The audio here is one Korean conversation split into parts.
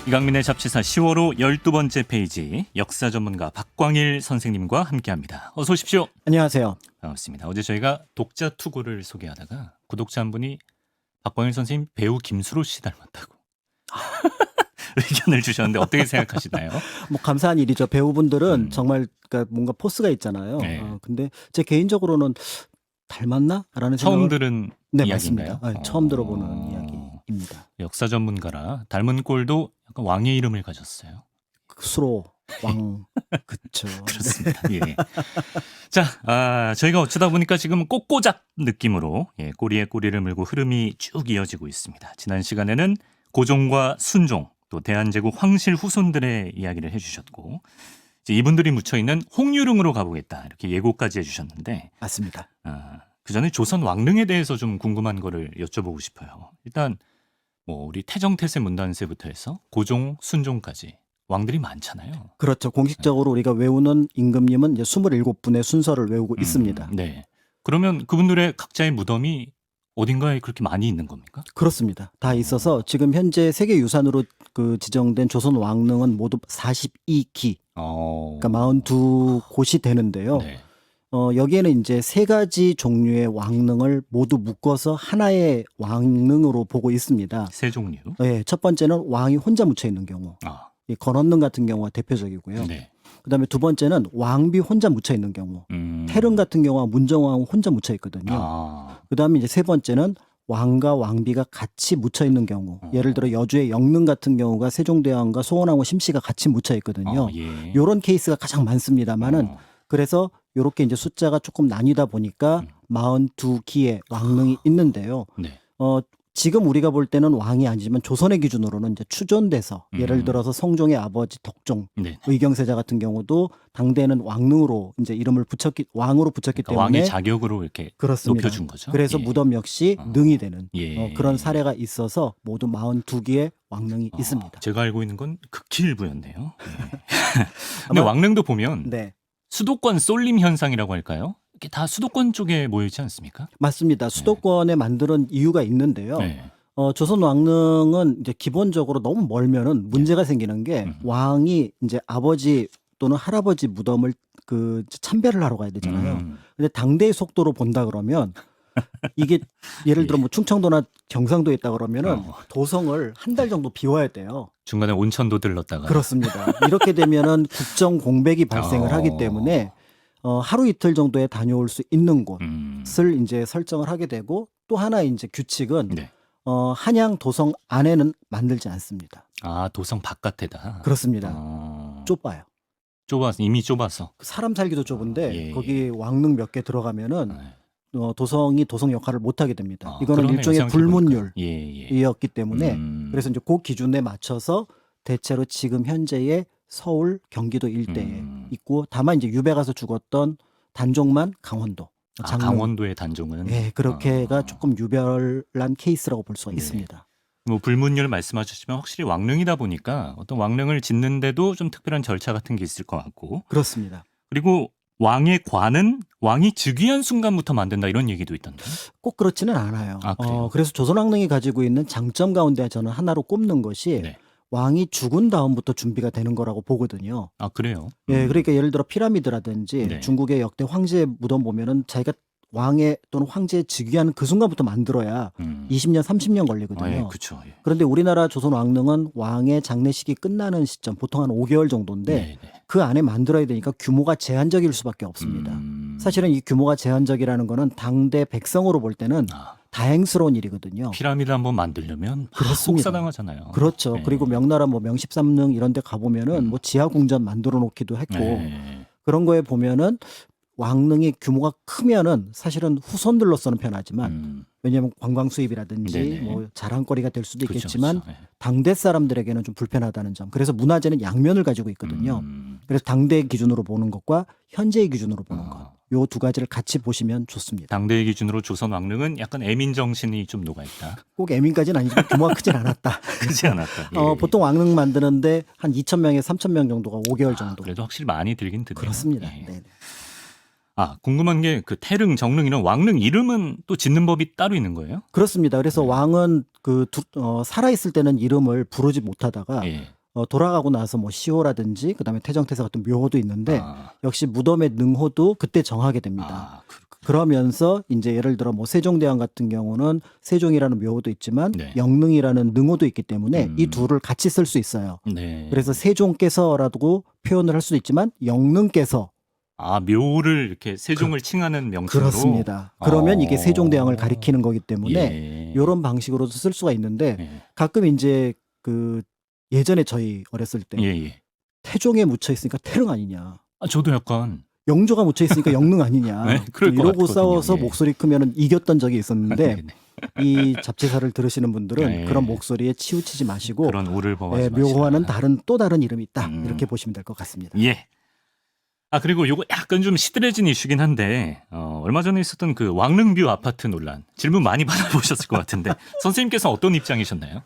이강민의 잡지사 10월호 12번째 페이지 역사 전문가 박광일 선생님과 함께합니다. 어서 오십시오. 안녕하세요. 반갑습니다. 어제 저희가 독자 투고를 소개하다가 구독자 한 분이 박광일 선생님 배우 김수로 씨 닮았다고 의견을 주셨는데 어떻게 생각하시나요? 뭐 감사한 일이죠. 배우분들은 정말 그러니까 뭔가 포스가 있잖아요. 네. 근데 제 개인적으로는 닮았나라는 처음 생각을 들은 네, 이야기인가요? 맞습니다. 처음 들어보는 이야기입니다. 역사 전문가라 닮은 꼴도 약간 왕의 이름을 가졌어요. 수로 왕 그쵸. 그렇습니다. 예. 자, 저희가 어쩌다 보니까 지금 꼬꼬작 느낌으로 꼬리에 꼬리를 물고 흐름이 쭉 이어지고 있습니다. 지난 시간에는 고종과 순종 또 대한제국 황실 후손들의 이야기를 해주셨고 이제 이분들이 묻혀있는 홍유릉으로 가보겠다 이렇게 예고까지 해주셨는데 맞습니다. 그 전에 조선 왕릉에 대해서 좀 궁금한 거를 여쭤보고 싶어요. 일단 뭐 우리 태정태세 문단세부터 해서 고종, 순종까지 왕들이 많잖아요. 그렇죠. 공식적으로 우리가 외우는 임금님은 이제 27분의 순서를 외우고 있습니다. 네. 그러면 그분들의 각자의 무덤이 어딘가에 그렇게 많이 있는 겁니까? 그렇습니다. 다 있어서 지금 현재 세계유산으로 지정된 조선 왕릉은 모두 42기, 그러니까 42곳이 되는데요. 네. 여기에는 이제 세 가지 종류의 왕릉을 모두 묶어서 하나의 왕릉으로 보고 있습니다. 세 종류. 네, 첫 번째는 왕이 혼자 묻혀 있는 경우. 이 건원릉 같은 경우가 대표적이고요. 네. 그다음에 두 번째는 왕비 혼자 묻혀 있는 경우. 태릉 같은 경우와 문정왕 혼자 묻혀 있거든요. 그다음에 이제 세 번째는 왕과 왕비가 같이 묻혀 있는 경우. 예를 들어 여주의 영릉 같은 경우가 세종대왕과 소원왕후 심씨가 같이 묻혀 있거든요. 이런 케이스가 가장 많습니다만은 그래서 이렇게 이제 숫자가 조금 나뉘다 보니까 42기의 왕릉이 있는데요. 네. 지금 우리가 볼 때는 왕이 아니지만 조선의 기준으로는 이제 추존돼서 예를 들어서 성종의 아버지 덕종, 네. 의경세자 같은 경우도 당대에는 왕릉으로 이제 이름을 왕으로 붙였기 그러니까 때문에 왕의 자격으로 이렇게 그렇습니다. 높여준 거죠. 그래서 무덤 역시 능이 되는 예. 그런 사례가 있어서 모두 42기의 왕릉이 있습니다. 제가 알고 있는 건 극히 일부였네요. 네. 근데 왕릉도 보면 네. 수도권 쏠림 현상이라고 할까요? 이게 다 수도권 쪽에 모여 있지 않습니까? 맞습니다. 수도권에 만드는 이유가 있는데요. 네. 조선 왕릉은 이제 기본적으로 너무 멀면은 문제가 생기는 게 왕이 이제 아버지 또는 할아버지 무덤을 참배를 하러 가야 되잖아요. 근데 당대의 속도로 본다 그러면 이게 예를 들어 뭐 충청도나 경상도에 있다 그러면은 도성을 한 달 정도 비워야 돼요. 중간에 온천도 들렀다가. 그렇습니다. 이렇게 되면은 국정 공백이 발생을 하기 때문에 하루 이틀 정도에 다녀올 수 있는 곳을 이제 설정을 하게 되고 또 하나 이제 규칙은 네. 한양 도성 안에는 만들지 않습니다. 도성 바깥에다. 그렇습니다. 좁아요. 좁아서 이미 좁아서. 사람 살기도 좁은데 예. 거기 왕릉 몇 개 들어가면은 도성이 도성 역할을 못 하게 됩니다. 이거는 그러네요. 일종의 생각해보니까. 불문율이었기 때문에 그래서 이제 그 기준에 맞춰서 대체로 지금 현재의 서울, 경기도 일대에 있고 다만 이제 유배 가서 죽었던 단종만 강원도. 강원도의 단종은. 네, 그렇게가 조금 유별난 케이스라고 볼 수가 있습니다. 뭐 불문율 말씀하셨지만 확실히 왕릉이다 보니까 어떤 왕릉을 짓는데도 좀 특별한 절차 같은 게 있을 것 같고. 그렇습니다. 그리고 왕의 관은 왕이 즉위한 순간부터 만든다 이런 얘기도 있던데. 꼭 그렇지는 않아요. 그래요? 그래서 조선왕릉이 가지고 있는 장점 가운데 저는 하나로 꼽는 것이 네. 왕이 죽은 다음부터 준비가 되는 거라고 보거든요. 그래요? 예, 그러니까 예를 들어 피라미드라든지 네. 중국의 역대 황제 무덤 보면은 자기가 왕의 또는 황제에 즉위하는 그 순간부터 만들어야 20년, 30년 걸리거든요. 그렇죠. 예. 그런데 우리나라 조선 왕릉은 왕의 장례식이 끝나는 시점 보통 한 5개월 정도인데 네. 그 안에 만들어야 되니까 규모가 제한적일 수밖에 없습니다. 사실은 이 규모가 제한적이라는 거는 당대 백성으로 볼 때는 다행스러운 일이거든요. 피라미드 한번 만들려면 그렇습니다. 속사당하잖아요. 그렇죠. 네. 그리고 명나라 뭐 명십삼릉 이런 데 가보면은 뭐 지하궁전 만들어 놓기도 했고 네. 그런 거에 보면은 왕릉이 규모가 크면은 사실은 후손들로서는 편하지만 왜냐하면 관광 수입이라든지 네네. 뭐 자랑거리가 될 수도 그렇죠, 있겠지만 그렇죠. 네. 당대 사람들에게는 좀 불편하다는 점. 그래서 문화재는 양면을 가지고 있거든요. 그래서 당대 기준으로 보는 것과 현재의 기준으로 보는 것. 요 두 가지를 같이 보시면 좋습니다. 당대의 기준으로 조선 왕릉은 약간 애민 정신이 좀 녹아 있다. 꼭 애민까지는 아니지만 규모가 크진 않았다. 크지 않았다. 예. 보통 왕릉 만드는데 한 2,000명에서 3,000명 정도가 5개월 정도. 그래도 확실히 많이 들긴 드네요. 그렇습니다. 예. 네. 궁금한 게 그 태릉, 정릉 이런 왕릉 이름은 또 짓는 법이 따로 있는 거예요? 그렇습니다. 그래서 네. 왕은 살아있을 때는 이름을 부르지 못하다가 예. 돌아가고 나서 뭐 시호라든지 그다음에 태정태사 같은 묘호도 있는데 아, 역시 무덤의 능호도 그때 정하게 됩니다. 그렇군요. 그러면서 이제 예를 들어 뭐 세종대왕 같은 경우는 세종이라는 묘호도 있지만 네. 영릉이라는 능호도 있기 때문에 이 둘을 같이 쓸 수 있어요. 네. 그래서 세종께서라고 표현을 할 수도 있지만 영릉께서 묘를 이렇게 세종을 칭하는 명칭으로. 그렇습니다. 그러면 이게 세종대왕을 가리키는 거기 때문에 예. 이런 방식으로도 쓸 수가 있는데 예. 가끔 이제 그 예전에 저희 어렸을 때 예. 태종에 묻혀 있으니까 태릉 아니냐. 저도 약간 영조가 묻혀 있으니까 영릉 아니냐. 네, 그럴 것 이러고 같거든요. 싸워서 예. 목소리 크면은 이겼던 적이 있었는데 네네. 이 잡지사를 들으시는 분들은 예. 그런 목소리에 치우치지 마시고 그런 오를 범하지 묘호와는 마시라. 또 다른 이름이 있다. 음. 이렇게 보시면 될 것 같습니다. 예. 그리고 요거 약간 좀 시들해진 이슈긴 한데 얼마 전에 있었던 그 왕릉뷰 아파트 논란 질문 많이 받아보셨을 것 같은데 선생님께서 어떤 입장이셨나요?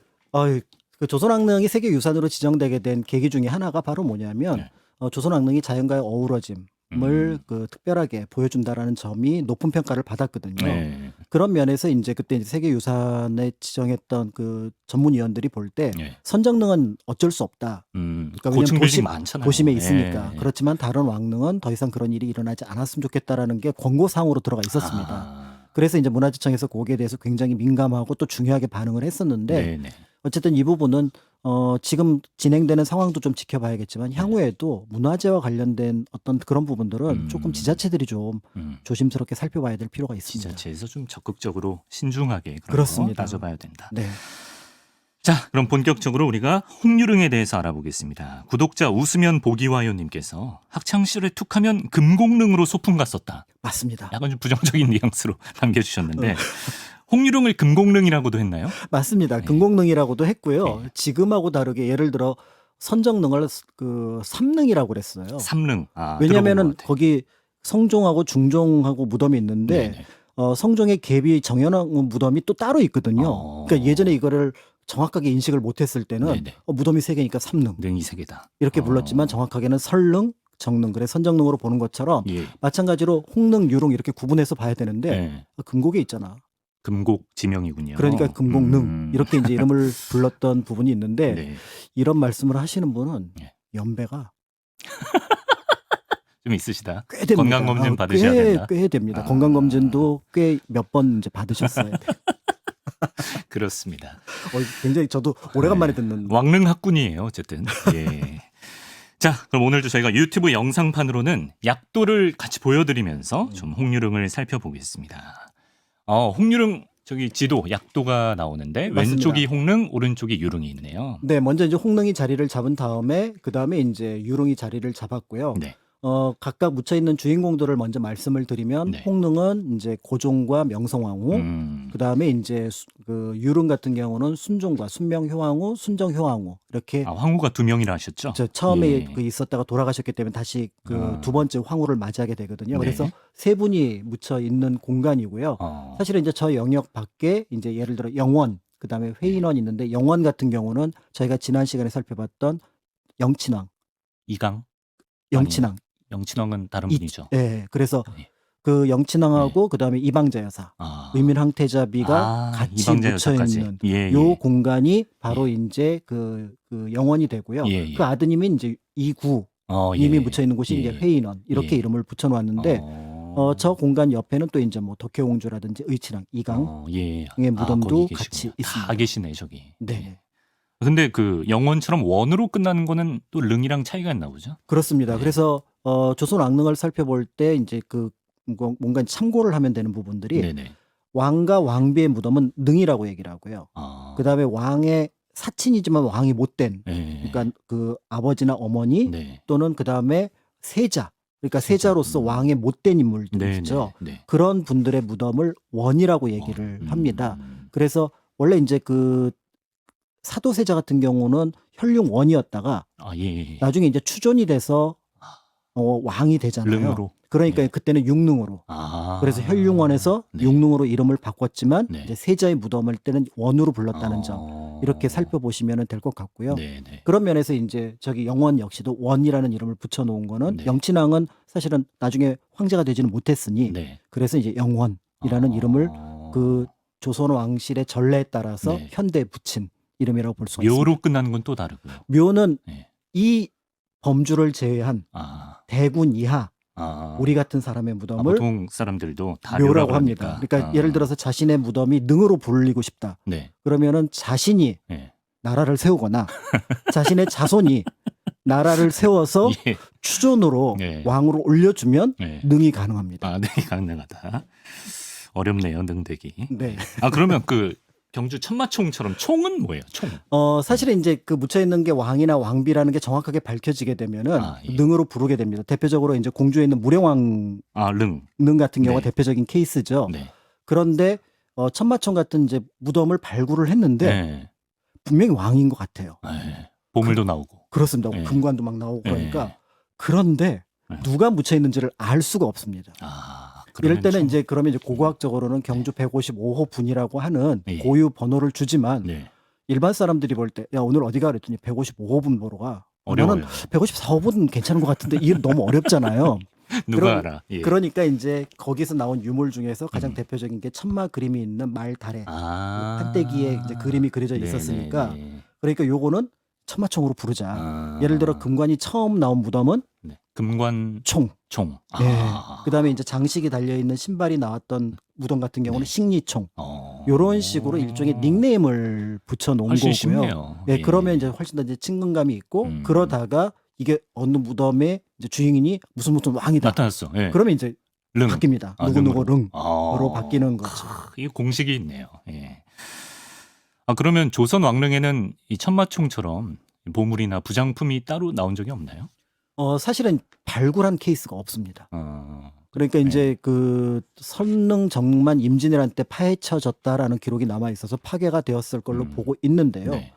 그 조선왕릉이 세계유산으로 지정되게 된 계기 중에 하나가 바로 뭐냐면 네. 조선왕릉이 자연과의 어우러짐을 그 특별하게 보여준다라는 점이 높은 평가를 받았거든요. 네. 그런 면에서 이제 그때 이제 세계유산에 지정했던 그 전문위원들이 볼 때 네. 선정릉은 어쩔 수 없다. 그러니까 고층 왜냐면 빌딩 많잖아요. 도심에 있으니까. 네. 그렇지만 다른 왕릉은 더 이상 그런 일이 일어나지 않았으면 좋겠다라는 게 권고사항으로 들어가 있었습니다. 그래서 이제 문화재청에서 거기에 대해서 굉장히 민감하고 또 중요하게 반응을 했었는데 네네. 어쨌든 이 부분은 지금 진행되는 상황도 좀 지켜봐야겠지만 향후에도 문화재와 관련된 어떤 그런 부분들은 조금 지자체들이 좀 조심스럽게 살펴봐야 될 필요가 있습니다. 지자체에서 좀 적극적으로 신중하게 그런 거 그렇습니다. 따져봐야 된다. 네. 자, 그럼 본격적으로 우리가 홍유릉에 대해서 알아보겠습니다. 구독자 웃으면 보기와요님께서 학창시절에 툭하면 금공릉으로 소풍 갔었다. 맞습니다. 약간 좀 부정적인 뉘앙스로 남겨주셨는데 홍유릉을 금공릉이라고도 했나요? 맞습니다. 네. 금공릉이라고도 했고요. 네. 지금하고 다르게 예를 들어 선정릉을 그 삼릉이라고 그랬어요. 삼릉. 왜냐하면은 거기 성종하고 중종하고 무덤이 있는데 네네. 성종의 계비 정현왕 무덤이 또 따로 있거든요. 그러니까 예전에 이거를 정확하게 인식을 못했을 때는 무덤이 세 개니까 삼릉 능이 세 개다. 이렇게 불렀지만 정확하게는 설릉, 정릉, 그래 선정릉으로 보는 것처럼 예. 마찬가지로 홍릉, 유릉 이렇게 구분해서 봐야 되는데 금곡에 있잖아. 금곡 지명이군요. 그러니까 금곡릉 이렇게 이제 이름을 불렀던 부분이 있는데 네. 이런 말씀을 하시는 분은 연배가 좀 있으시다. 꽤 됩니다. 건강검진 받으셔야 된다. 꽤 됩니다. 건강검진도 꽤 몇 번 이제 받으셨어야 돼요. 그렇습니다. 굉장히 저도 오래간만에 듣는 왕릉 학군이에요. 어쨌든. 예. 자, 그럼 오늘도 저희가 유튜브 영상판으로는 약도를 같이 보여드리면서 좀 홍유릉을 살펴보겠습니다. 홍유릉 저기 지도 약도가 나오는데 맞습니다. 왼쪽이 홍릉, 오른쪽이 유릉이 있네요. 네, 먼저 이제 홍릉이 자리를 잡은 다음에 그 다음에 이제 유릉이 자리를 잡았고요. 네. 각각 묻혀 있는 주인공들을 먼저 말씀을 드리면 홍릉은 이제 고종과 명성황후, 그 다음에 이제 그 유릉 같은 경우는 순종과 순명효황후, 순정효황후 이렇게 황후가 두 명이라 하셨죠? 처음에 그 있었다가 돌아가셨기 때문에 다시 그 두 번째 황후를 맞이하게 되거든요. 그래서 세 분이 묻혀 있는 공간이고요. 사실은 이제 저 영역 밖에 이제 예를 들어 영원, 그 다음에 회인원 있는데 영원 같은 경우는 저희가 지난 시간에 살펴봤던 영친왕, 이강, 영친왕은 다른 분이죠. 네, 그래서 그 영친왕하고 그 다음에 이방자 여사, 의민황태자비가 같이 묻혀 있는 요 공간이 바로 이제 그 영원이 되고요. 그 아드님이 이제 이구님이 묻혀 있는 곳이 이제 회인원 이렇게 이름을 붙여놓았는데 저 공간 옆에는 또 이제 뭐 덕혜옹주라든지 의친왕, 이강의 무덤도 같이 있습니다. 다 계시네 저기. 네. 근데 그 영원처럼 원으로 끝나는 거는 또 릉이랑 차이가 있나 보죠? 그렇습니다. 그래서 조선 왕릉을 살펴볼 때 이제 그 뭔가 참고를 하면 되는 부분들이 왕과 왕비의 무덤은 능이라고 얘기를 하고요. 그 다음에 왕의 사친이지만 왕이 못된, 그러니까 그 아버지나 어머니 또는 그 다음에 세자, 그러니까 세자로서 왕의 못된 인물들이죠. 그런 분들의 무덤을 원이라고 얘기를 합니다. 그래서 원래 이제 그 사도세자 같은 경우는 혈륭원이었다가 나중에 이제 추존이 돼서 왕이 되잖아요. 릉으로. 그러니까 네. 그때는 육릉으로. 그래서 혈융원에서 네. 육릉으로 이름을 바꿨지만 네. 이제 세자의 무덤을 때는 원으로 불렀다는 점 이렇게 살펴보시면 될 것 같고요. 네, 네. 그런 면에서 이제 저기 영원 역시도 원이라는 이름을 붙여놓은 거는 네. 영친왕은 사실은 나중에 황제가 되지는 못했으니 네. 그래서 이제 영원이라는 이름을 그 조선 왕실의 전례에 따라서 네. 현대에 붙인 이름이라고 볼 수가 있습니다. 묘로 끝나는 건 또 다르고요. 묘는 네. 이 범주를 제외한 대군 이하 우리 같은 사람의 무덤을 보통 사람들도 다 묘라고 합니다. 그러니까 예를 들어서 자신의 무덤이 능으로 불리고 싶다. 네. 그러면은 자신이 네. 나라를 세우거나 자신의 자손이 나라를 세워서 예. 추존으로 네. 왕으로 올려주면 네. 능이 가능합니다. 네, 가능하다. 어렵네요, 능되기. 네. 그러면 그 경주 천마총처럼 총은 뭐예요? 총. 사실은 이제 그 묻혀 있는 게 왕이나 왕비라는 게 정확하게 밝혀지게 되면은 예. 능으로 부르게 됩니다. 대표적으로 이제 공주에 있는 무령왕 능 같은 경우가 네. 대표적인 케이스죠. 네. 그런데 천마총 같은 이제 무덤을 발굴을 했는데 네. 분명히 왕인 것 같아요. 네. 보물도 나오고. 그렇습니다. 네. 금관도 막 나오고 그러니까 네. 그런데 네. 누가 묻혀 있는지를 알 수가 없습니다. 이럴 때는 이제 그러면 이제 고고학적으로는 경주 155호 분이라고 하는 예. 고유 번호를 주지만 네. 일반 사람들이 볼 때 야 오늘 어디가 그랬더니 155호 분 보러 가. 어려워요. 나는 154호분 괜찮은 것 같은데 이게 너무 어렵잖아요. 누가 알아? 예. 그러니까 이제 거기서 나온 유물 중에서 가장 음. 대표적인 게 천마 그림이 있는 말 달에 아. 판때기에 이제 그림이 그려져 네, 있었으니까 네, 네. 그러니까 요거는 천마총으로 부르자. 예를 들어 금관이 처음 나온 무덤은 네. 금관 총. 총. 네. 그다음에 이제 장식이 달려 있는 신발이 나왔던 무덤 같은 경우는 네. 식리총. 요런 식으로 일종의 닉네임을 붙여 놓은 훨씬 거고요. 쉽네요. 네, 예. 그러면 이제 훨씬 더 이제 친근감이 있고 그러다가 이게 어느 무덤의 이제 주인이 무슨 왕이다. 나타났어. 예. 그러면 이제 릉. 바뀝니다. 누구누구 릉으로 아. 바뀌는 거죠. 이 공식이 있네요. 예. 그러면 조선 왕릉에는 이 천마총처럼 보물이나 부장품이 따로 나온 적이 없나요? 사실은 발굴한 케이스가 없습니다. 그러니까 네. 이제 그 선릉 정만 임진왜란 때 파헤쳐졌다라는 기록이 남아 있어서 파괴가 되었을 걸로 보고 있는데요. 네.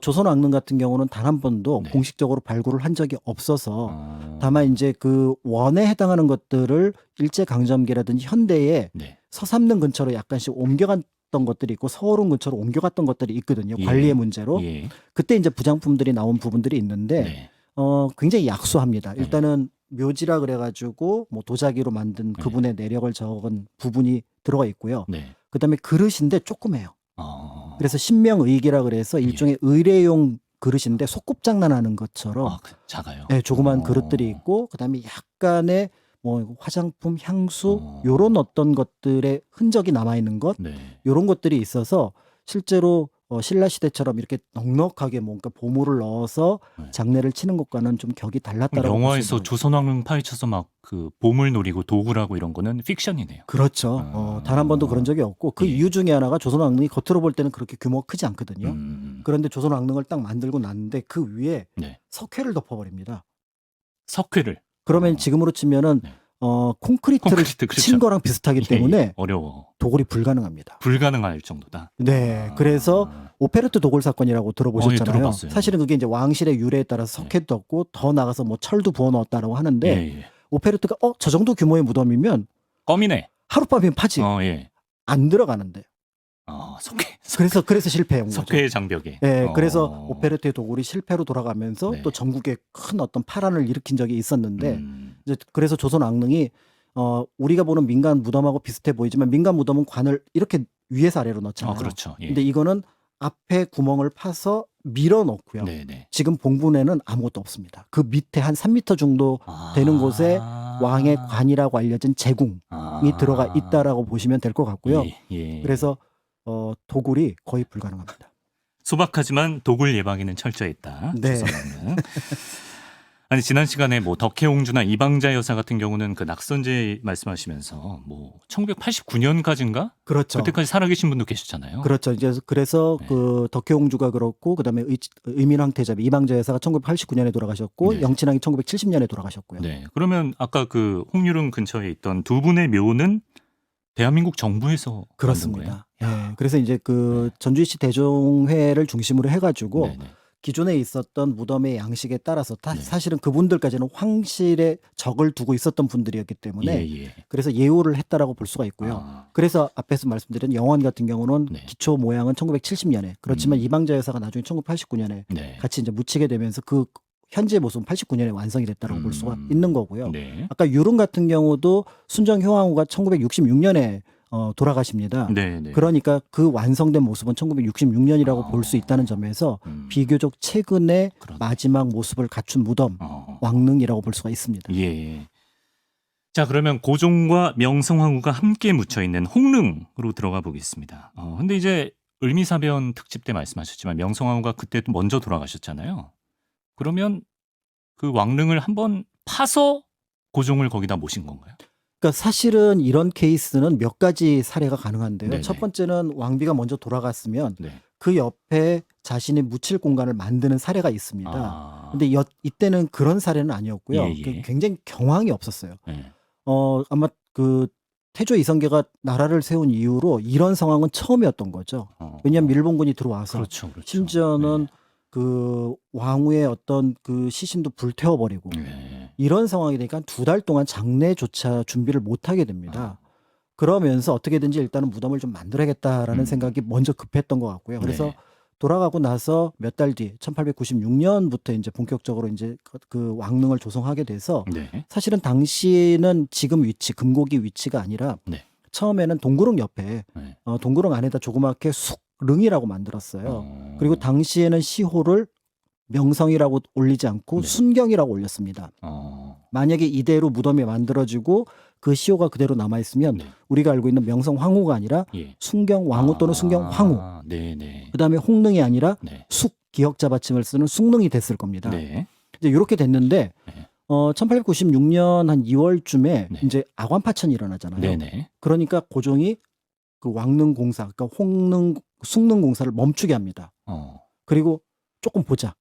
조선 왕릉 같은 경우는 단 한 번도 네. 공식적으로 발굴을 한 적이 없어서 다만 이제 그 원에 해당하는 것들을 일제 강점기라든지 현대에 네. 서삼릉 근처로 약간씩 옮겨갔던 것들이 있고 서울릉 근처로 옮겨갔던 것들이 있거든요. 예. 관리의 문제로. 예. 그때 이제 부장품들이 나온 부분들이 있는데 네. 굉장히 약소합니다. 네. 일단은 묘지라 그래가지고 뭐 도자기로 만든 네. 그분의 내력을 적은 부분이 들어가 있고요. 네. 그다음에 그릇인데 조그매요. 그래서 신명의기라 그래서 일종의 의례용 그릇인데 소꿉장난하는 것처럼 작아요. 네, 조그만 그릇들이 있고 그다음에 약간의 뭐 화장품, 향수 요런 어떤 것들의 흔적이 남아 있는 것 네. 요런 것들이 있어서 실제로 신라 시대처럼 이렇게 넉넉하게 뭔가 보물을 넣어서 네. 장례를 치는 것과는 좀 격이 달랐다라고 영화에서 볼 수 있는 거죠. 조선 왕릉 파헤쳐서 막 그 보물 노리고 도구라고 이런 거는 픽션이네요. 그렇죠. 단 한 번도 그런 적이 없고 그 예. 이유 중에 하나가 조선 왕릉이 겉으로 볼 때는 그렇게 규모가 크지 않거든요. 음. 그런데 조선 왕릉을 딱 만들고 났는데 그 위에 네. 석회를 덮어버립니다. 석회를. 그러면 지금으로 치면은 네. 콘크리트를 콘크리트, 그렇죠. 친 거랑 비슷하기 때문에 예, 어려워. 도굴이 불가능합니다. 불가능할 정도다. 네, 그래서 오페르트 도굴 사건이라고 들어보셨잖아요. 들어봤어요. 사실은 그게 이제 왕실의 유래에 따라서 석회도 덮고 더 나가서 뭐 철도 부어 넣었다라고 하는데 예. 오페르트가 저 정도 규모의 무덤이면 껌이네. 하룻밤이면 파지. 예. 안 들어가는데. 석회. 그래서 실패한 거죠. 석회의 장벽에. 네, 그래서 오페르트의 도굴이 실패로 돌아가면서 네. 또 전국에 큰 어떤 파란을 일으킨 적이 있었는데 이제 그래서 조선 왕릉이 우리가 보는 민간 무덤하고 비슷해 보이지만 민간 무덤은 관을 이렇게 위에서 아래로 넣잖아요. 그렇죠. 예. 근데 이거는 앞에 구멍을 파서 밀어 넣고요. 네네. 지금 봉분에는 아무것도 없습니다. 그 밑에 한 3m 정도 되는 곳에 왕의 관이라고 알려진 제궁이 들어가 있다라고 보시면 될 것 같고요. 예. 그래서 도굴이 거의 불가능합니다. 소박하지만 도굴 예방에는 철저했다. 네. 조선왕릉. 아니 지난 시간에 뭐 덕혜옹주나 이방자 여사 같은 경우는 그 낙선제 말씀하시면서 뭐 1989년까지인가? 그렇죠. 그때까지 살아계신 분도 계셨잖아요. 그렇죠. 이제 그래서 네. 그 덕혜옹주가 그렇고 그다음에 의민왕태자비 이방자 여사가 1989년에 돌아가셨고 네. 영친왕이 1970년에 돌아가셨고요. 네. 그러면 아까 그 홍유릉 근처에 있던 두 분의 묘는 대한민국 정부에서 만든 거예요? 그렇습니다. 네. 그래서 이제 그 전주시 대종회를 중심으로 해가지고 네네. 기존에 있었던 무덤의 양식에 따라서 네. 사실은 그분들까지는 황실에 적을 두고 있었던 분들이었기 때문에 예. 그래서 예우를 했다라고 볼 수가 있고요. 그래서 앞에서 말씀드린 영원 같은 경우는 네. 기초 모양은 1970년에 그렇지만 이방자 여사가 나중에 1989년에 네. 같이 이제 묻히게 되면서 그 현재 모습은 89년에 완성이 됐다고 볼 수가 있는 거고요. 네. 아까 유릉 같은 경우도 순정 효왕후가 1966년에 돌아가십니다. 네. 그러니까 그 완성된 모습은 1966년이라고 볼 수 있다는 점에서 비교적 최근에 마지막 모습을 갖춘 무덤 왕릉이라고 볼 수가 있습니다. 예. 자, 그러면 고종과 명성황후가 함께 묻혀 있는 홍릉으로 들어가 보겠습니다. 근데 이제 을미사변 특집 때 말씀하셨지만 명성황후가 그때 먼저 돌아가셨잖아요. 그러면 그 왕릉을 한번 파서 고종을 거기다 모신 건가요? 그러니까 사실은 이런 케이스는 몇 가지 사례가 가능한데요. 네네. 첫 번째는 왕비가 먼저 돌아갔으면 네. 그 옆에 자신이 묻힐 공간을 만드는 사례가 있습니다. 근데 이때는 그런 사례는 아니었고요. 예. 굉장히 경황이 없었어요. 네. 아마 그 태조 이성계가 나라를 세운 이후로 이런 상황은 처음이었던 거죠. 왜냐하면 일본군이 들어와서 그렇죠. 심지어는 그 왕후의 어떤 그 시신도 불태워버리고 이런 상황이 되니까 2달 동안 장례조차 준비를 못하게 됩니다. 그러면서 어떻게든지 일단은 무덤을 좀 만들어야겠다라는 생각이 먼저 급했던 것 같고요. 그래서 돌아가고 나서 몇 달 뒤 1896년부터 이제 본격적으로 이제 그 왕릉을 조성하게 돼서 사실은 당시는 지금 위치 금고기 위치가 아니라 처음에는 동구릉 옆에 동구릉 안에다 조그맣게 숭릉이라고 만들었어요. 그리고 당시에는 시호를 명성이라고 올리지 않고 순경이라고 올렸습니다. 만약에 이대로 무덤이 만들어지고 그 시호가 그대로 남아있으면 우리가 알고 있는 명성 황후가 아니라 순경 왕후 또는 순경 황후. 그다음에 홍릉이 아니라 숙 기역자 받침을 쓰는 숭릉이 됐을 겁니다. 이제 이렇게 됐는데 1896년 한 2월쯤에 이제 아관파천이 일어나잖아요. 그러니까 고종이 그 왕릉 공사, 그러니까 숭릉 공사를 멈추게 합니다. 그리고 조금 보자.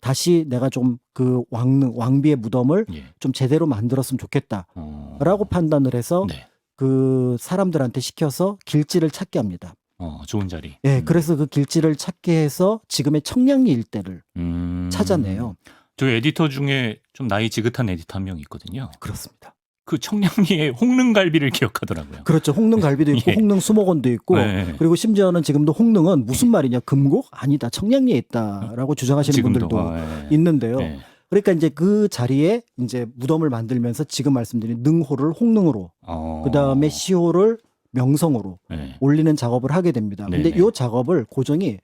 다시 내가 좀 그 왕비의 무덤을 좀 제대로 만들었으면 좋겠다라고 판단을 해서 그 사람들한테 시켜서 길지를 찾게 합니다. 좋은 자리. 그래서 그 길지를 찾게 해서 지금의 청량리 일대를 찾아내요. 저 에디터 중에 좀 나이 지긋한 에디터 한 명 있거든요. 그렇습니다. 그 청량리에 홍릉갈비를 기억하더라고요. 그렇죠. 홍릉갈비도 있고 홍릉 수목원도 있고 그리고 심지어는 지금도 홍릉은 무슨 말이냐 금곡? 아니다. 청량리에 있다라고 주장하시는 지금도. 분들도 있는데요. 그러니까 이제 그 자리에 이제 무덤을 만들면서 지금 말씀드린 능호를 홍릉으로 그다음에 시호를 명성으로 올리는 작업을 하게 됩니다. 근데 이 작업을 고종이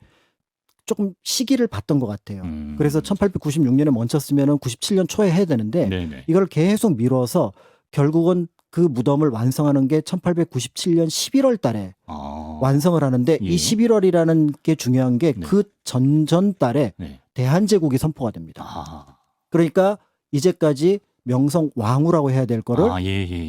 조금 시기를 봤던 것 같아요. 그래서 1896년에 멈췄으면 97년 초에 해야 되는데 이걸 계속 미뤄서 결국은 그 무덤을 완성하는 게 1897년 11월 달에 완성을 하는데 이 11월이라는 게 중요한 게 그 전전 달에 대한제국이 선포가 됩니다. 그러니까 이제까지 명성 왕후라고 해야 될 거를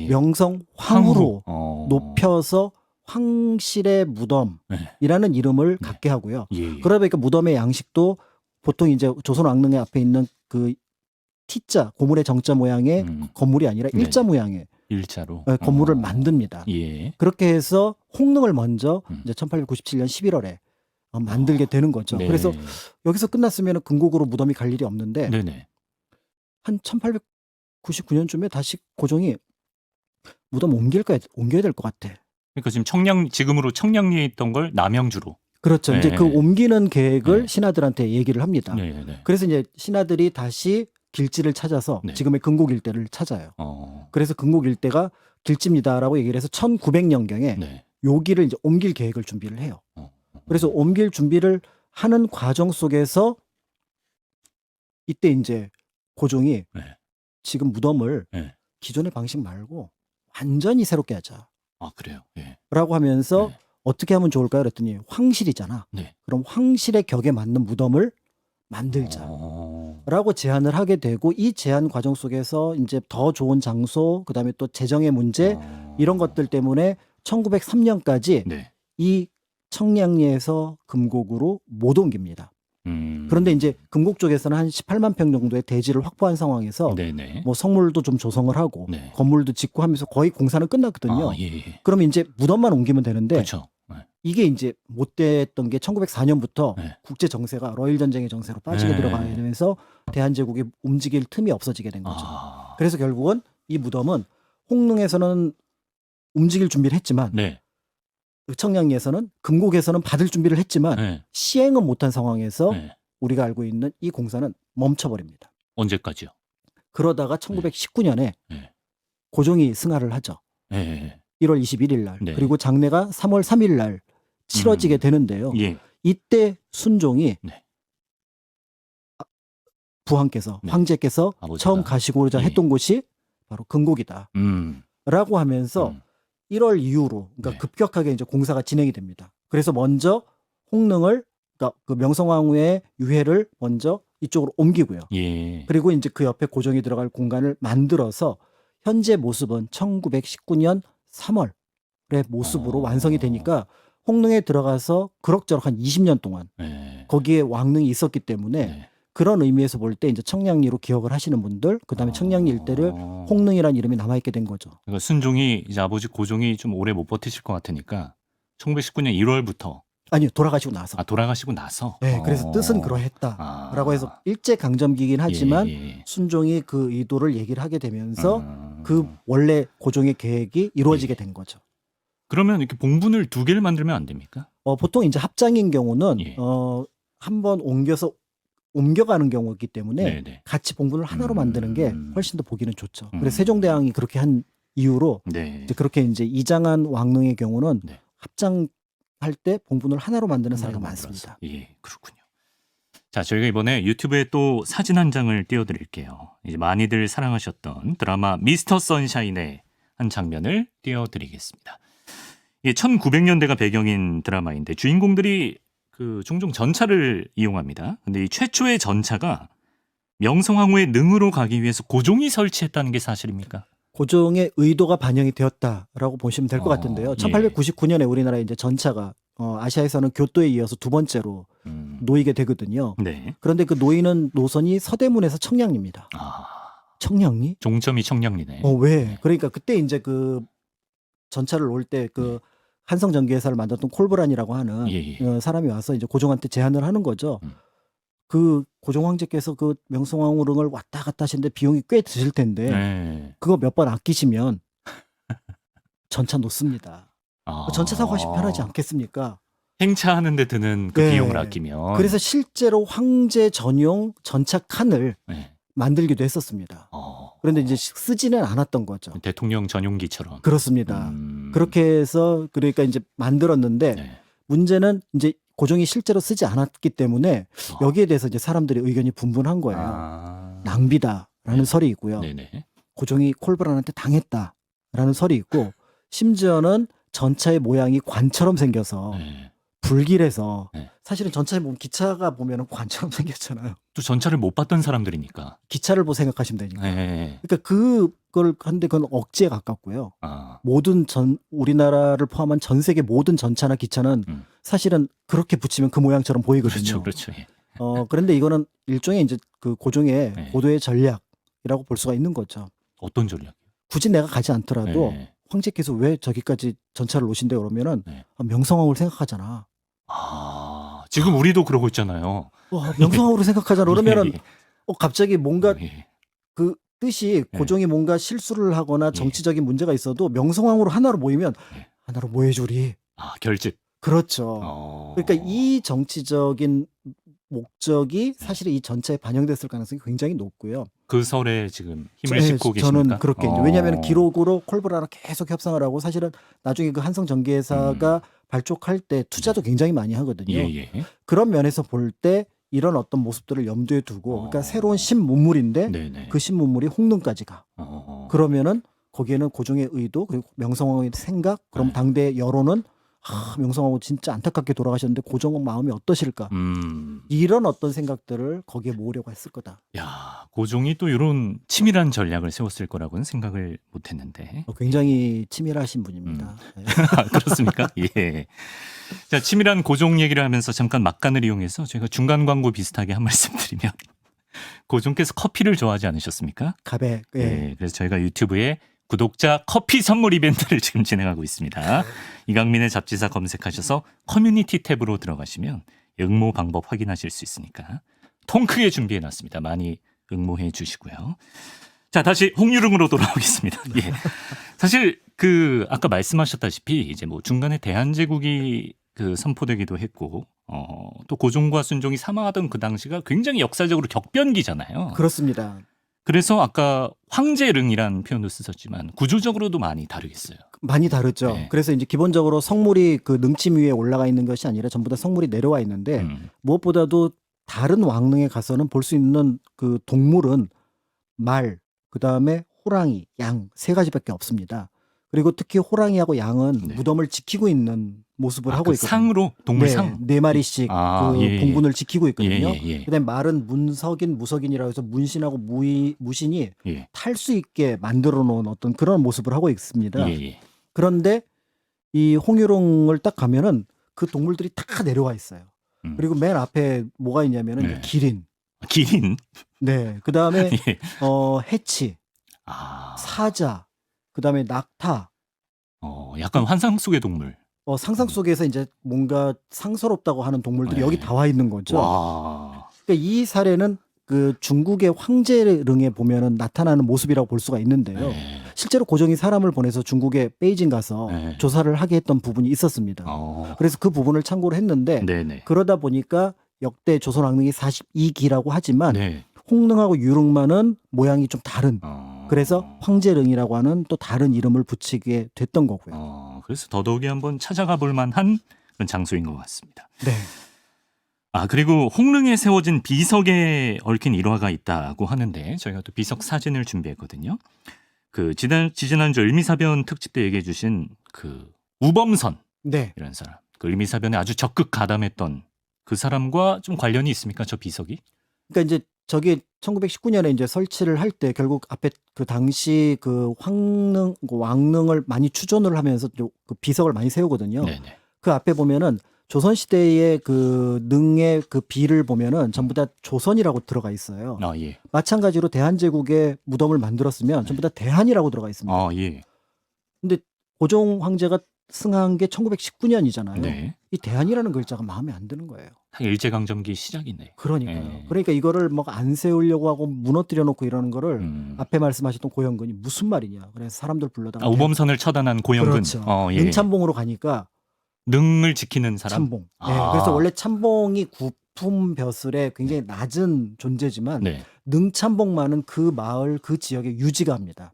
명성 황후로 높여서 황실의 무덤이라는 이름을 갖게 하고요. 그러다 보니까 무덤의 양식도 보통 이제 조선 왕릉의 앞에 있는 그 T자 고물의 정자 모양의 건물이 아니라 일자 모양의 일자로 건물을 만듭니다. 그렇게 해서 홍릉을 먼저 이제 1897년 11월에 만들게 되는 거죠. 그래서 여기서 끝났으면 금곡으로 무덤이 갈 일이 없는데 한 1899년쯤에 다시 고종이 무덤 옮겨야 될 것 같아. 그러니까 지금 지금으로 청량리에 있던 걸 남양주로. 그렇죠. 이제 그 옮기는 계획을 신하들한테 얘기를 합니다. 그래서 이제 신하들이 다시 길지를 찾아서 지금의 금곡 일대를 찾아요. 그래서 금곡 일대가 길지입니다라고 얘기를 해서 1900년경에 여기를 이제 옮길 계획을 준비를 해요. 그래서 옮길 준비를 하는 과정 속에서 이때 이제 고종이 지금 무덤을 기존의 방식 말고 완전히 새롭게 하자. 그래요. 라고 하면서 어떻게 하면 좋을까요? 그랬더니 황실이잖아. 그럼 황실의 격에 맞는 무덤을 만들자. 라고 제안을 하게 되고 이 제안 과정 속에서 이제 더 좋은 장소, 그다음에 또 재정의 문제 이런 것들 때문에 1903년까지 이 청량리에서 금곡으로 못 옮깁니다. 그런데 이제 금곡 쪽에서는 한 18만 평 정도의 대지를 확보한 상황에서 뭐 성물도 좀 조성을 하고 건물도 짓고 하면서 거의 공사는 끝났거든요. 그러면 이제 무덤만 옮기면 되는데 이게 이제 못 됐던 게 1904년부터 네. 국제 정세가 러일 전쟁의 정세로 빠지게 네. 들어가면서 대한제국이 움직일 틈이 없어지게 된 거죠. 그래서 결국은 이 무덤은 홍릉에서는 움직일 준비를 했지만 네. 청량리에서는 금곡에서는 받을 준비를 했지만 네. 시행은 못한 상황에서 네. 우리가 알고 있는 이 공사는 멈춰버립니다. 언제까지요? 그러다가 1919년에 네. 고종이 승하를 하죠. 네. 1월 21일 날. 네. 그리고 장례가 3월 3일 날 치러지게 되는데요. 예. 이때 순종이 네. 부왕께서 네. 황제께서 아버지가. 처음 가시고자 예. 했던 곳이 바로 금곡이다. 라고 하면서 1월 이후로 그러니까 네. 급격하게 이제 공사가 진행이 됩니다. 그래서 먼저 홍릉을 그러니까 그 명성황후의 유해를 먼저 이쪽으로 옮기고요. 예. 그리고 이제 그 옆에 고종이 들어갈 공간을 만들어서 현재 모습은 1919년 3월의 모습으로 완성이 되니까 홍릉에 들어가서 그럭저럭 한 20년 동안 네. 거기에 왕릉이 있었기 때문에 네. 그런 의미에서 볼 때 이제 청량리로 기억을 하시는 분들, 그다음에 청량리 일대를 홍릉이라는 이름이 남아있게 된 거죠. 그러니까 순종이 이제 아버지 고종이 좀 오래 못 버티실 것 같으니까 1919년 1월부터 아니요, 돌아가시고 나서. 돌아가시고 나서. 네, 그래서 뜻은 그러했다라고 해서 일제 강점기긴 하지만 순종이 그 의도를 얘기를 하게 되면서 그 원래 고종의 계획이 이루어지게 된 거죠. 그러면 이렇게 봉분을 두 개를 만들면 안 됩니까? 보통 이제 합장인 경우는 예. 한번 옮겨가는 경우이기 때문에 네네. 같이 봉분을 하나로 만드는 게 훨씬 더 보기는 좋죠. 그래서 세종대왕이 그렇게 한 이유로 네. 이제 그렇게 이제 이장한 왕릉의 경우는 네. 합장할 때 봉분을 하나로 만드는 사례가 만들어서. 많습니다. 예, 그렇군요. 자, 저희가 이번에 유튜브에 또 사진 한 장을 띄워드릴게요. 이제 많이들 사랑하셨던 드라마 미스터 선샤인의 한 장면을 띄워드리겠습니다. 이게 1900년대가 배경인 드라마인데 주인공들이 그 종종 전차를 이용합니다. 근데 이 최초의 전차가 명성황후의 능으로 가기 위해서 고종이 설치했다는 게 사실입니까? 고종의 의도가 반영이 되었다라고 보시면 될 것 같은데요. 예. 1899년에 우리나라에 이제 전차가 아시아에서는 교토에 이어서 두 번째로 놓이게 되거든요. 네. 그런데 그 놓이는 노선이 서대문에서 청량리입니다. 청량리? 종점이 청량리네. 왜? 그러니까 그때 이제 그 전차를 놓을 때 그 한성전기회사를 만들었던 콜브란이라고 하는 사람이 와서 이제 고종한테 제안을 하는 거죠. 그 고종 황제께서 그 명성황후릉을 왔다 갔다 하시는데 비용이 꽤 드실 텐데 그거 몇 번 아끼시면 전차 놓습니다. 전차 사고 하시면 편하지 않겠습니까? 행차하는 데 드는 그 비용을 아끼면. 그래서 실제로 황제 전용 전차 칸을 만들기도 했었습니다. 그런데 이제 쓰지는 않았던 거죠. 대통령 전용기처럼. 그렇습니다. 그렇게 해서 그러니까 이제 만들었는데 문제는 이제 고종이 실제로 쓰지 않았기 때문에 여기에 대해서 이제 사람들이 의견이 분분한 거예요. 낭비다라는 설이 있고요. 고종이 콜브란한테 당했다라는 설이 있고 심지어는 전차의 모양이 관처럼 생겨서 불길해서 사실은 전차에 보면 기차가 보면 관처럼 생겼잖아요. 또 전차를 못 봤던 사람들이니까. 기차를 생각하시면 되니까. 그러니까 그걸 하는데 그건 억지에 가깝고요. 모든 우리나라를 포함한 전 세계 모든 전차나 기차는 사실은 그렇게 붙이면 그 모양처럼 보이거든요. 그렇죠. 예. 그런데 이거는 일종의 이제 그 고종의 고도의 전략이라고 볼 수가 있는 거죠. 어떤 전략? 굳이 내가 가지 않더라도 황제께서 왜 저기까지 전차를 놓으신대 그러면은 명성황후를 생각하잖아. 지금 우리도 그러고 있잖아요. 명성황후를 생각하잖아. 그러면은 갑자기 뭔가 그 뜻이 고종이 뭔가 실수를 하거나 정치적인 문제가 있어도 명성황후로 하나로 모이면 하나로 모여주리. 결집. 그렇죠. 그러니까 이 정치적인 목적이 사실은 이 전체에 반영됐을 가능성이 굉장히 높고요. 그 설에 지금 힘을 싣고 계십니까? 저는 그렇게 왜냐하면 기록으로 콜브라랑 계속 협상을 하고 사실은 나중에 그 한성전기회사가 발족할 때 투자도 굉장히 많이 하거든요. 그런 면에서 볼 때 이런 어떤 모습들을 염두에 두고 그러니까 새로운 신문물인데 그 신문물이 홍릉까지 가. 그러면은 거기에는 고종의 의도 그리고 명성황후의 생각 그럼 당대 여론은 명성황후 진짜 안타깝게 돌아가셨는데 고종 마음이 어떠실까? 이런 어떤 생각들을 거기에 모으려고 했을 거다. 야, 고종이 또 이런 치밀한 전략을 세웠을 거라고는 생각을 못했는데. 굉장히 치밀하신 분입니다. 그렇습니까? 예. 자, 치밀한 고종 얘기를 하면서 잠깐 막간을 이용해서 저희가 중간 광고 비슷하게 한 말씀 드리면 고종께서 커피를 좋아하지 않으셨습니까? 가백. 네, 그래서 저희가 유튜브에 구독자 커피 선물 이벤트를 지금 진행하고 있습니다. 이강민의 잡지사 검색하셔서 커뮤니티 탭으로 들어가시면 응모 방법 확인하실 수 있으니까 통 크게 준비해놨습니다. 많이 응모해 주시고요. 자, 다시 홍유릉으로 돌아오겠습니다. 예. 사실 그 아까 말씀하셨다시피 이제 뭐 중간에 대한제국이 그 선포되기도 했고 또 고종과 순종이 사망하던 그 당시가 굉장히 역사적으로 격변기잖아요. 그렇습니다. 그래서 아까 황제릉이란 표현도 쓰셨지만 구조적으로도 많이 다르겠어요. 많이 다르죠. 네. 그래서 이제 기본적으로 성물이 그 능침 위에 올라가 있는 것이 아니라 전부 다 성물이 내려와 있는데 무엇보다도 다른 왕릉에 가서는 볼 수 있는 그 동물은 말, 그다음에 호랑이, 양 세 가지밖에 없습니다. 그리고 특히 호랑이하고 양은 네. 무덤을 지키고 있는 모습을 하고 그 있거든요. 상으로 동물 상. 네 마리씩 그 예, 예. 봉분을 지키고 있거든요. 예. 그다음에 말은 문석인, 무석인이라고 해서 문신하고 무신이 예. 탈 수 있게 만들어 놓은 어떤 그런 모습을 하고 있습니다. 예. 그런데 이 홍유릉을 딱 가면은 그 동물들이 다 내려와 있어요. 그리고 맨 앞에 뭐가 있냐면은 네. 기린. 기린. 네. 그다음에 예. 해치, 사자, 그다음에 낙타. 약간 환상 속의 동물. 상상 속에서 이제 뭔가 상스럽다고 하는 동물들이 네. 여기 다 와 있는 거죠. 와. 그러니까 이 사례는 그 중국의 황제릉에 보면은 나타나는 모습이라고 볼 수가 있는데요. 네. 실제로 고종이 사람을 보내서 중국의 베이징 가서 네. 조사를 하게 했던 부분이 있었습니다. 그래서 그 부분을 참고를 했는데 네네. 그러다 보니까 역대 조선 왕릉이 42기라고 하지만 네. 홍릉하고 유릉만은 모양이 좀 다른 그래서 황제릉이라고 하는 또 다른 이름을 붙이게 됐던 거고요. 그래서 더더욱이 한번 찾아가 볼 만한 그런 장소인 것 같습니다. 네. 그리고 홍릉에 세워진 비석에 얽힌 일화가 있다고 하는데 저희가 또 비석 사진을 준비했거든요. 그 지지난주 을미사변 특집 때 얘기해 주신 그 우범선 네. 이런 사람. 그 을미사변에 아주 적극 가담했던 그 사람과 좀 관련이 있습니까? 저 비석이? 그러니까 이제 저기 1919년에 이제 설치를 할 때 결국 앞에 그 당시 그 왕릉을 많이 추존을 하면서 그 비석을 많이 세우거든요. 네네. 그 앞에 보면은 조선 시대의 그 능의 그 비를 보면은 전부 다 조선이라고 들어가 있어요. 예. 마찬가지로 대한제국의 무덤을 만들었으면 전부 다 대한이라고 들어가 있습니다. 예. 근데 고종 황제가 승한 게 1919년이잖아요. 네. 이 대한이라는 글자가 마음에 안 드는 거예요. 일제강점기 시작이네. 그러니까요. 네. 그러니까 이거를 뭐 안 세우려고 하고 무너뜨려 놓고 이러는 거를 앞에 말씀하셨던 고영근이 무슨 말이냐. 그래서 사람들 불러다가 우범선을 처단한 고영근. 그렇죠. 예. 능참봉으로 가니까 능을 지키는 사람. 참봉. 네, 그래서 원래 참봉이 구품 벼슬에 굉장히 낮은 존재지만 네. 능참봉만은 그 마을 그 지역에 유지가 합니다.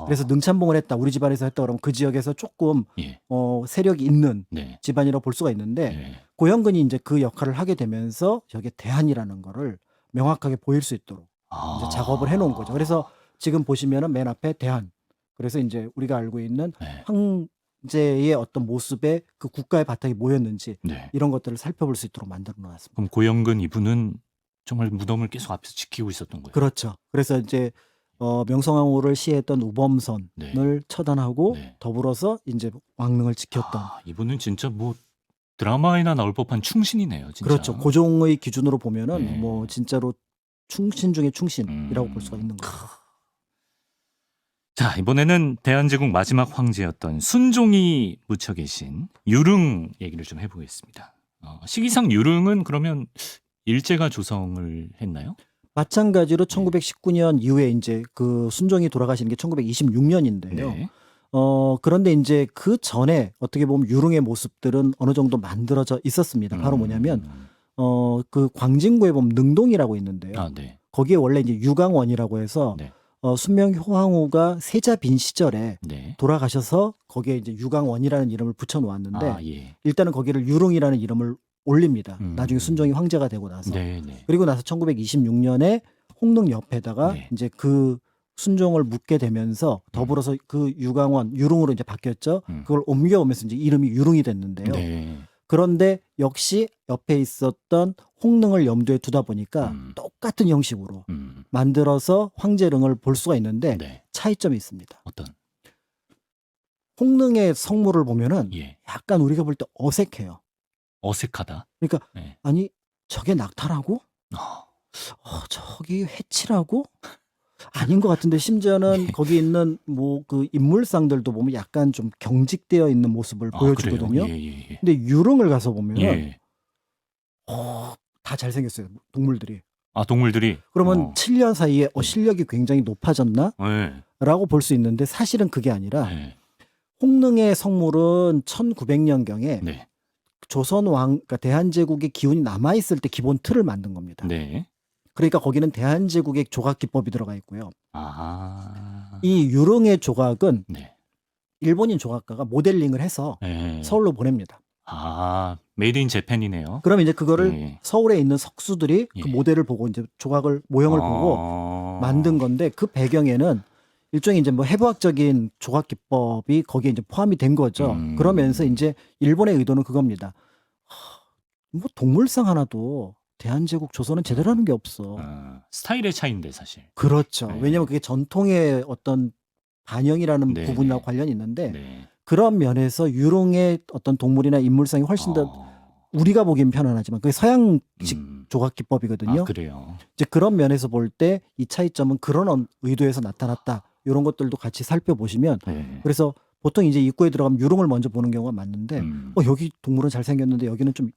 그래서 능참봉을 했다. 우리 집안에서 했다 그러면 그 지역에서 조금 예. 세력이 있는 네. 집안이라고 볼 수가 있는데 네. 고영근이 이제 그 역할을 하게 되면서 여기에 대한이라는 거를 명확하게 보일 수 있도록 이제 작업을 해놓은 거죠. 그래서 지금 보시면은 맨 앞에 대한. 그래서 이제 우리가 알고 있는 네. 황제의 어떤 모습에 그 국가의 바탕이 뭐였는지 네. 이런 것들을 살펴볼 수 있도록 만들어 놨습니다. 그럼 고영근 이분은 정말 무덤을 계속 앞에서 지키고 있었던 거예요. 그렇죠. 그래서 이제 명성황후를 시해했던 우범선을 네. 처단하고 네. 더불어서 이제 왕릉을 지켰던. 이분은 진짜 뭐 드라마에나 나올 법한 충신이네요. 진짜. 그렇죠. 고종의 기준으로 보면은 네. 뭐 진짜로 충신 중에 충신이라고 볼 수가 있는 거죠. 자, 이번에는 대한제국 마지막 황제였던 순종이 묻혀 계신 유릉 얘기를 좀 해보겠습니다. 시기상 유릉은 그러면 일제가 조성을 했나요? 마찬가지로 1919년 이후에 이제 그 순종이 돌아가시는 게 1926년인데요. 네. 그런데 이제 그 전에 어떻게 보면 유릉의 모습들은 어느 정도 만들어져 있었습니다. 바로 뭐냐면 그 광진구에 보면 능동이라고 있는데요. 네. 거기에 원래 이제 유강원이라고 해서 네. 순명효황후가 세자 빈 시절에 네. 돌아가셔서 거기에 이제 유강원이라는 이름을 붙여 놓았는데 예. 일단은 거기를 유릉이라는 이름을 올립니다. 나중에 순종이 황제가 되고 나서. 네. 그리고 나서 1926년에 홍릉 옆에다가 네. 이제 그 순종을 묻게 되면서 더불어서 그 유강원 유릉으로 이제 바뀌었죠. 그걸 옮겨오면서 이제 이름이 유릉이 됐는데요. 네. 그런데 역시 옆에 있었던 홍릉을 염두에 두다 보니까 똑같은 형식으로 만들어서 황제릉을 볼 수가 있는데 네. 차이점이 있습니다. 어떤? 홍릉의 성물을 보면은 예. 약간 우리가 볼 때 어색해요. 어색하다. 그러니까 네. 아니 저게 낙타라고? 저기 해치라고? 아닌 것 같은데 심지어는 예. 거기 있는 뭐 그 인물상들도 보면 약간 좀 경직되어 있는 모습을 보여주거든요. 그래요? 예. 근데 유릉을 가서 보면은 예. 다 잘생겼어요. 동물들이. 아, 동물들이. 그러면 7년 사이에 실력이 굉장히 높아졌나? 예. 라고 볼 수 있는데 사실은 그게 아니라 예. 홍릉의 성물은 1900년경에 네. 조선 그러니까 대한제국의 기운이 남아있을 때 기본 틀을 만든 겁니다. 네. 그러니까 거기는 대한제국의 조각 기법이 들어가 있고요. 아. 이 유릉의 조각은 네. 일본인 조각가가 모델링을 해서 예. 서울로 보냅니다. 아, 메이드 인 재팬이네요. 그러면 이제 그거를 예. 서울에 있는 석수들이 그 예. 모델을 보고 이제 조각을 모형을 보고 만든 건데 그 배경에는 일종의 이제 뭐 해부학적인 조각 기법이 거기에 이제 포함이 된 거죠. 그러면서 이제 일본의 의도는 그겁니다. 뭐 동물상 하나도 대한제국 조선은 제대로 하는 게 없어. 스타일의 차이인데 사실. 그렇죠. 네. 왜냐하면 그게 전통의 어떤 반영이라는 네. 부분과 관련이 있는데 네. 그런 면에서 유롱의 어떤 동물이나 인물상이 훨씬 더 우리가 보기엔 편안하지만 그게 서양식 조각 기법이거든요. 아, 그래요. 이제 그런 면에서 볼 때 이 차이점은 그런 의도에서 나타났다. 이런 것들도 같이 살펴보시면 네. 그래서 보통 이제 입구에 들어가면 유롱을 먼저 보는 경우가 많은데 여기 동물은 잘생겼는데 여기는 좀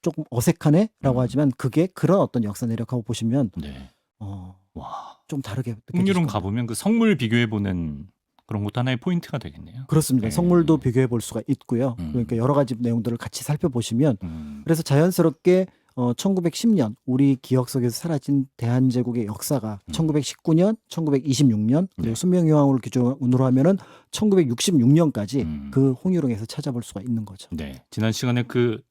조금 어색하네라고 하지만 그게 그런 어떤 역사 내력하고 보시면 네. 와. 좀 다르게 느껴지실 홍유릉 겁니다. 가보면 그 성물 비교해 보는 그런 것도 하나의 포인트가 되겠네요. 그렇습니다. 네. 성물도 비교해 볼 수가 있고요. 그러니까 여러 가지 내용들을 같이 살펴보시면 그래서 자연스럽게 1910년 우리 기억 속에서 사라진 대한제국의 역사가 1919년, 1926년 그리고 네. 순명효왕후를 기준으로 하면은 1966년까지 그 홍유릉에서 찾아볼 수가 있는 거죠. 네. 지난 시간에 그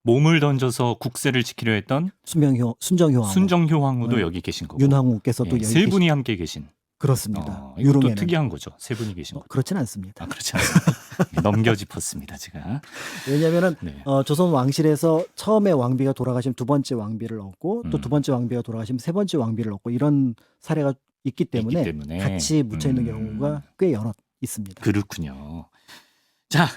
몸을 던져서 국세를 지키려 했던 순정효왕후, 순정효 황후도 네. 여기 계신 거고. 윤황후께서도 여기 세 분이 함께 계신. 그렇습니다. 이것도 유릉에는 특이한 거죠. 세 분이 계신 거. 그렇진 않습니다. 그렇지 않습니다. 넘겨 짚었습니다, 제가. 왜냐하면은 네. 조선 왕실에서 처음에 왕비가 돌아가시면 두 번째 왕비를 얻고 또 두 번째 왕비가 돌아가시면 세 번째 왕비를 얻고 이런 사례가 있기 때문에 같이 묻혀 있는 경우가 꽤 여러 있습니다. 그렇군요. 자,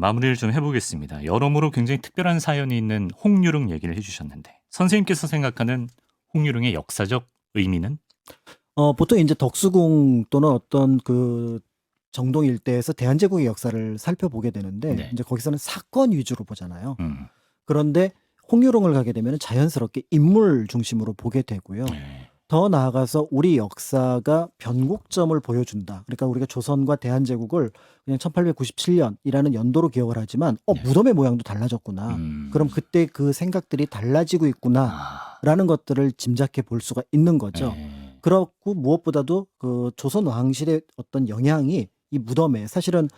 마무리를 좀 해보겠습니다. 여러모로 굉장히 특별한 사연이 있는 홍유릉 얘기를 해주셨는데 선생님께서 생각하는 홍유릉의 역사적 의미는? 보통 이제 덕수궁 또는 어떤 그 정동 일대에서 대한제국의 역사를 살펴보게 되는데 네. 이제 거기서는 사건 위주로 보잖아요. 음. 그런데 홍유릉을 가게 되면 자연스럽게 인물 중심으로 보게 되고요. 네. 더 나아가서 우리 역사가 변곡점을 보여준다. 그러니까 우리가 조선과 대한제국을 그냥 1897년이라는 연도로 기억을 하지만 네. 무덤의 모양도 달라졌구나. 그럼 그때 그 생각들이 달라지고 있구나라는 것들을 짐작해 볼 수가 있는 거죠. 네. 그렇고 무엇보다도 그 조선 왕실의 어떤 영향이 이 무덤에 사실은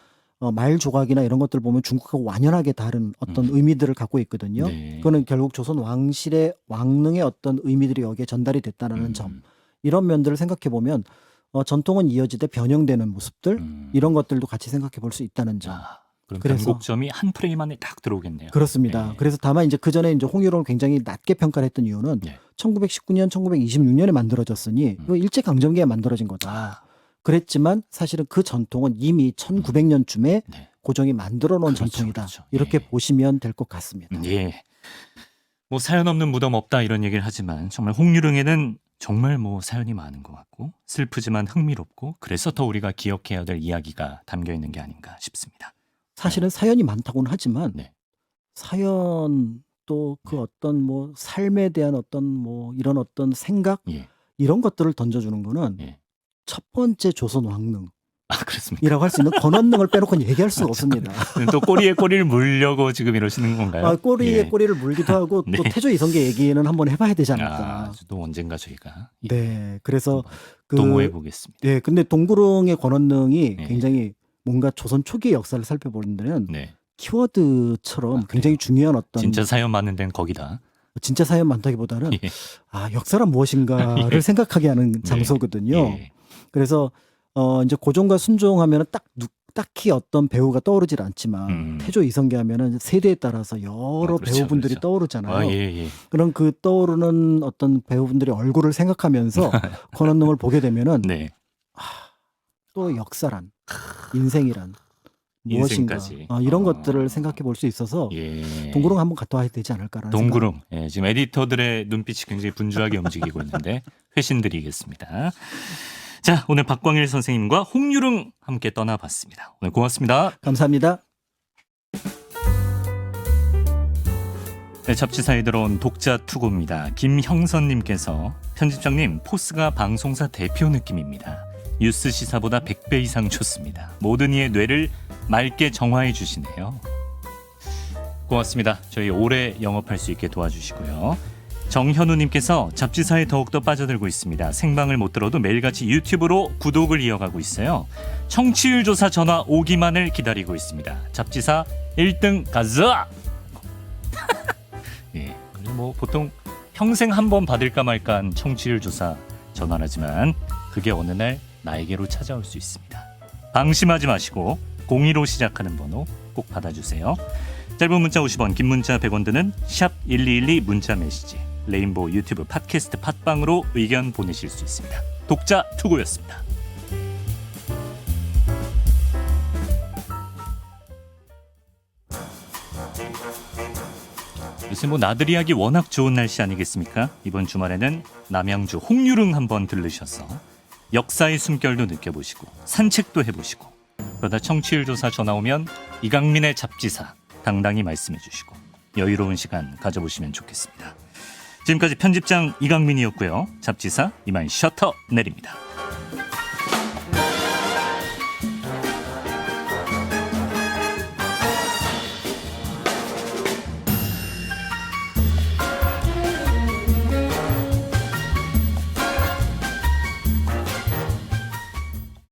말 조각이나 이런 것들 보면 중국하고 완연하게 다른 어떤 의미들을 갖고 있거든요. 네. 그거는 결국 조선 왕실의 왕릉의 어떤 의미들이 여기에 전달이 됐다는 점. 이런 면들을 생각해 보면 전통은 이어지되 변형되는 모습들 이런 것들도 같이 생각해 볼 수 있다는 점. 그럼 그래서- 변곡점이 한 프레임 안에 딱 들어오겠네요. 그렇습니다. 네. 그래서 다만 이제 그 전에 이제 홍유롱을 굉장히 낮게 평가를 했던 이유는 네. 1919년, 1926년에 만들어졌으니 이거 일제 강점기에 만들어진 거다. 그랬지만 사실은 그 전통은 이미 1900년쯤에 네. 고종이 만들어 놓은 그렇죠, 전통이다. 그렇죠. 이렇게 예. 보시면 될 것 같습니다. 예. 뭐 사연 없는 무덤 없다 이런 얘기를 하지만 정말 홍유릉에는 정말 뭐 사연이 많은 것 같고 슬프지만 흥미롭고 그래서 더 우리가 기억해야 될 이야기가 담겨 있는 게 아닌가 싶습니다. 사실은 사연이 많다고는 하지만 네. 사연 또 그 어떤 뭐 삶에 대한 어떤 뭐 이런 어떤 생각 예. 이런 것들을 던져주는 거는 예. 첫 번째 조선 왕릉이라고 그렇습니까? 할 수 있는 권원릉을 빼놓고는 얘기할 수가 없습니다. 또 꼬리에 꼬리를 물려고 지금 이러시는 건가요? 꼬리에 예. 꼬리를 물기도 하고 또 네. 태조 이성계 얘기는 한번 해봐야 되지 않을까. 또 언젠가 저희가 네, 그래서 동호해 보겠습니다. 네, 근데 동구릉의 권원릉이 네. 굉장히 뭔가 조선 초기의 역사를 살펴보는 데는 네. 키워드처럼 굉장히 중요한 어떤 진짜 사연 많은 데는 거기다. 진짜 사연 많다기보다는 예. 역사란 무엇인가를 예. 생각하게 하는 네. 장소거든요. 예. 그래서 이제 고종과 순종하면은 딱히 어떤 배우가 떠오르질 않지만 태조 이성계 하면은 세대에 따라서 여러 그렇죠, 배우분들이 그렇죠. 떠오르잖아요. 예. 그런 그 떠오르는 어떤 배우분들의 얼굴을 생각하면서 권원릉을 보게 되면은 네. 또 역사란 인생이란 무엇인가 인생까지. 이런 것들을 생각해 볼 수 있어서 예. 동구릉 한번 갔다 와야 되지 않을까라는 동구릉. 예, 지금 에디터들의 눈빛이 굉장히 분주하게 움직이고 있는데 회신 드리겠습니다. 자, 오늘 박광일 선생님과 홍유릉 함께 떠나봤습니다. 오늘 고맙습니다. 감사합니다. 네, 잡지사에 들어온 독자 투고입니다. 김형선님께서 편집장님 포스가 방송사 대표 느낌입니다. 뉴스 시사보다 100배 이상 좋습니다. 모든 이의 뇌를 맑게 정화해 주시네요. 고맙습니다. 저희 오래 영업할 수 있게 도와주시고요. 정현우님께서 잡지사에 더욱더 빠져들고 있습니다. 생방을 못 들어도 매일같이 유튜브로 구독을 이어가고 있어요. 청취율 조사 전화 오기만을 기다리고 있습니다. 잡지사 1등 가자! 예, 뭐 보통 평생 한 번 받을까 말까 한 청취율 조사 전화라지만 그게 어느 날 나에게로 찾아올 수 있습니다. 방심하지 마시고 02로 시작하는 번호 꼭 받아주세요. 짧은 문자 50원, 긴 문자 100원 드는 샵 1212 문자 메시지, 레인보우 유튜브 팟캐스트 팟빵으로 의견 보내실 수 있습니다. 독자 투고였습니다. 요새 뭐 나들이 하기 워낙 좋은 날씨 아니겠습니까? 이번 주말에는 남양주 홍유릉 한번 들르셔서 역사의 숨결도 느껴보시고 산책도 해보시고, 그러다 청취율 조사 전화 오면 이강민의 잡지사 당당히 말씀해 주시고 여유로운 시간 가져보시면 좋겠습니다. 지금까지 편집장 이강민이었고요. 잡지사 이만 셔터 내립니다.